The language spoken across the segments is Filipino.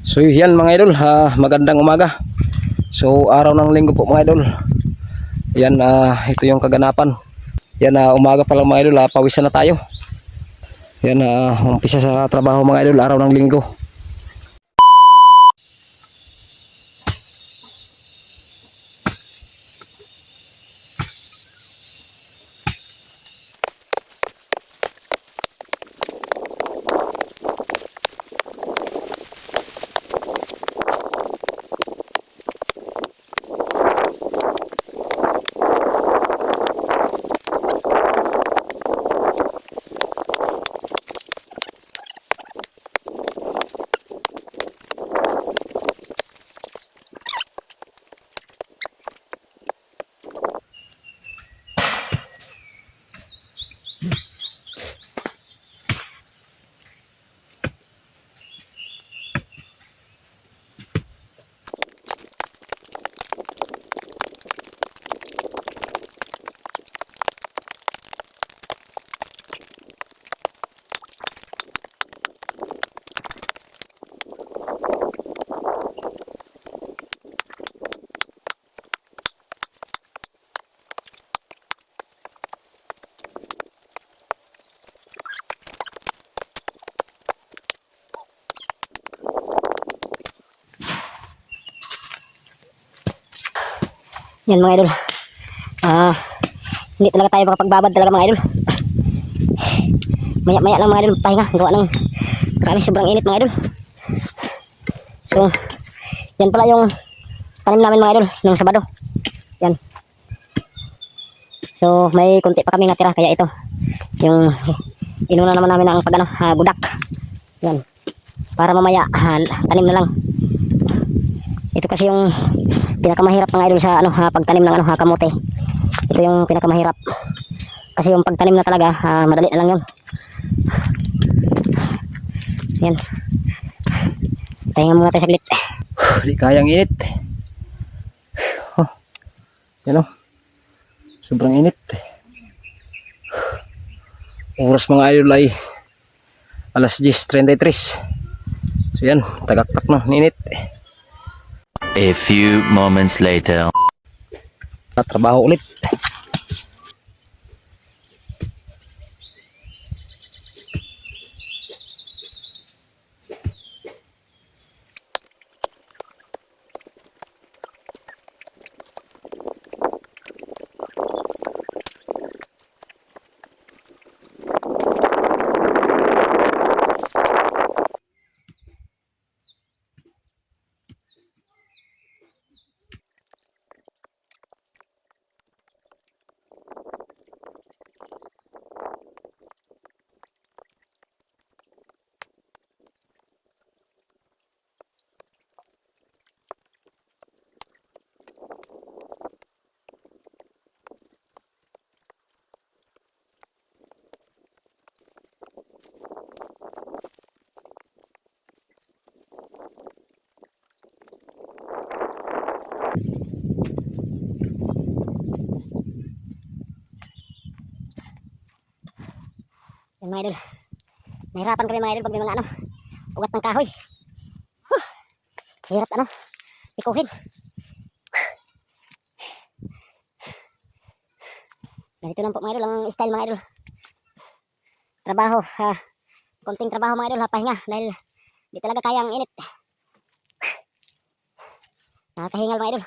So yan mga idol, magandang umaga. So araw ng linggo po mga idol. Yan, ito yung kaganapan. Yan, umaga pa lang mga idol, pawisan na tayo. Yan, umpisa sa trabaho mga idol, araw ng linggo. Yan mga idol. Hindi talaga tayo makapagbabad talaga mga idol. Maya-maya lang mga idol, pahinga. Gawa ng grabe sobrang init mga idol. So, yan pala yung tanim namin mga idol nung Sabado. Yan. So, may konti pa kami natira kaya ito. Yung inuna naman namin ang gudak. Yan. Para mamaya tanim na lang. Ito kasi yung pinakamahirap mga idol sa pagtanim ng kamote. Ito yung pinakamahirap. Kasi yung pagtanim na talaga, madali na lang 'yon. Yan. Tayo muna tayo saglit. Di kayang init. Yan o. Sobrang init. Oras mga idol ay alas 10:33. So yan, tagaktak na, ninit. A few moments later. Trabaho ulit. Yan mga idol. Nahirapan kami mga idol pag may mga ugat ng kahoy. Hirap ikuhin. Ganito lang po mga idol ang style mga idol. Trabaho, konting trabaho mga idol, pahinga dahil di talaga kaya ang init. Nakakahingal mga idol.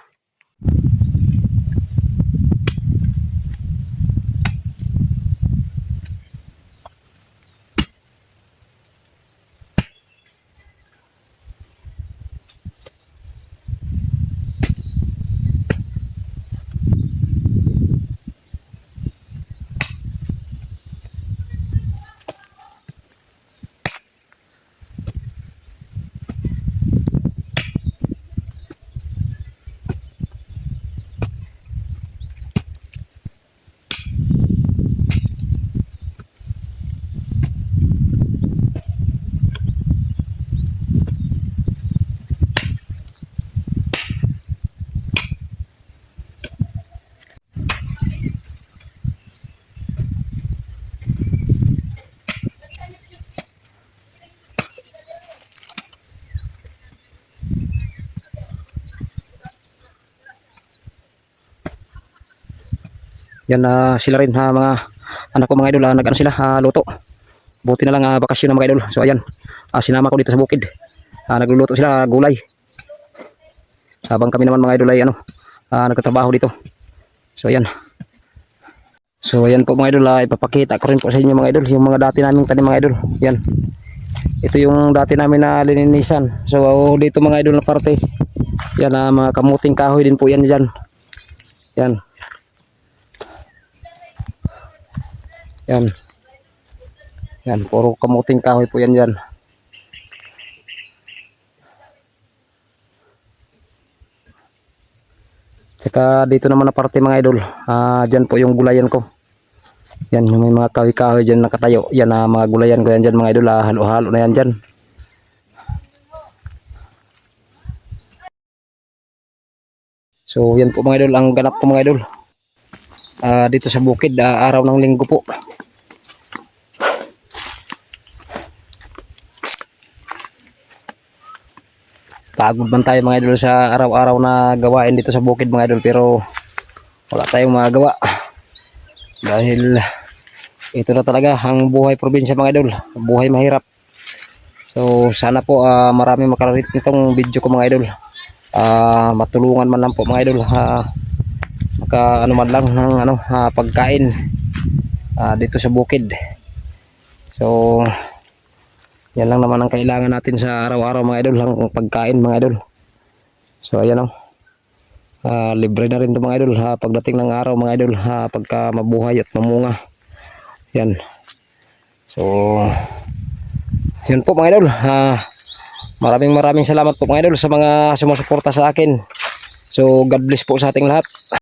Yan sila rin mga anak ko mga idol, nag-ano sila, luto. Buti na lang bakasyon na mga idol. So ayan, sinama ko dito sa bukid. Nagluluto sila gulay. Habang kami naman mga idol ay nagtatrabaho dito. So ayan. So ayan po mga idol, ipapakita ko rin po sa inyo mga idol yung mga dati naming tanim mga idol. Yan. Ito yung dati namin na lininisan. So dito mga idol na parte. Yan mga kamuting kahoy din po yan diyan. Yan. Yan. Yan, puro kamuting kahoy po yan diyan. Tsaka dito naman na parte mga idol, dyan po yung gulayan ko. Yan, may mga kahoy-kahoy dyan nakatayo. Yan, mga gulayan ko yan dyan mga idol, halo-halo na yan dyan. So yan po mga idol, ang ganap po mga idol. Dito sa bukid, araw ng linggo po. Pagod man tayo mga idol sa araw-araw na gawain dito sa bukid mga idol, pero wala tayong magawa dahil ito na talaga ang buhay probinsya mga idol, buhay mahirap. So sana po marami makararit nitong video ko mga idol, matulungan man lang po mga idol, maka ano man lang ng pagkain dito sa bukid. So yan lang naman ang kailangan natin sa araw-araw mga idol, ang pagkain mga idol. So ayan libre na rin ito mga idol pagdating ng araw mga idol, pagka mabuhay at mamunga. Yan. So yun po mga idol, maraming salamat po mga idol sa mga sumusuporta sa akin. So God bless po sa ating lahat.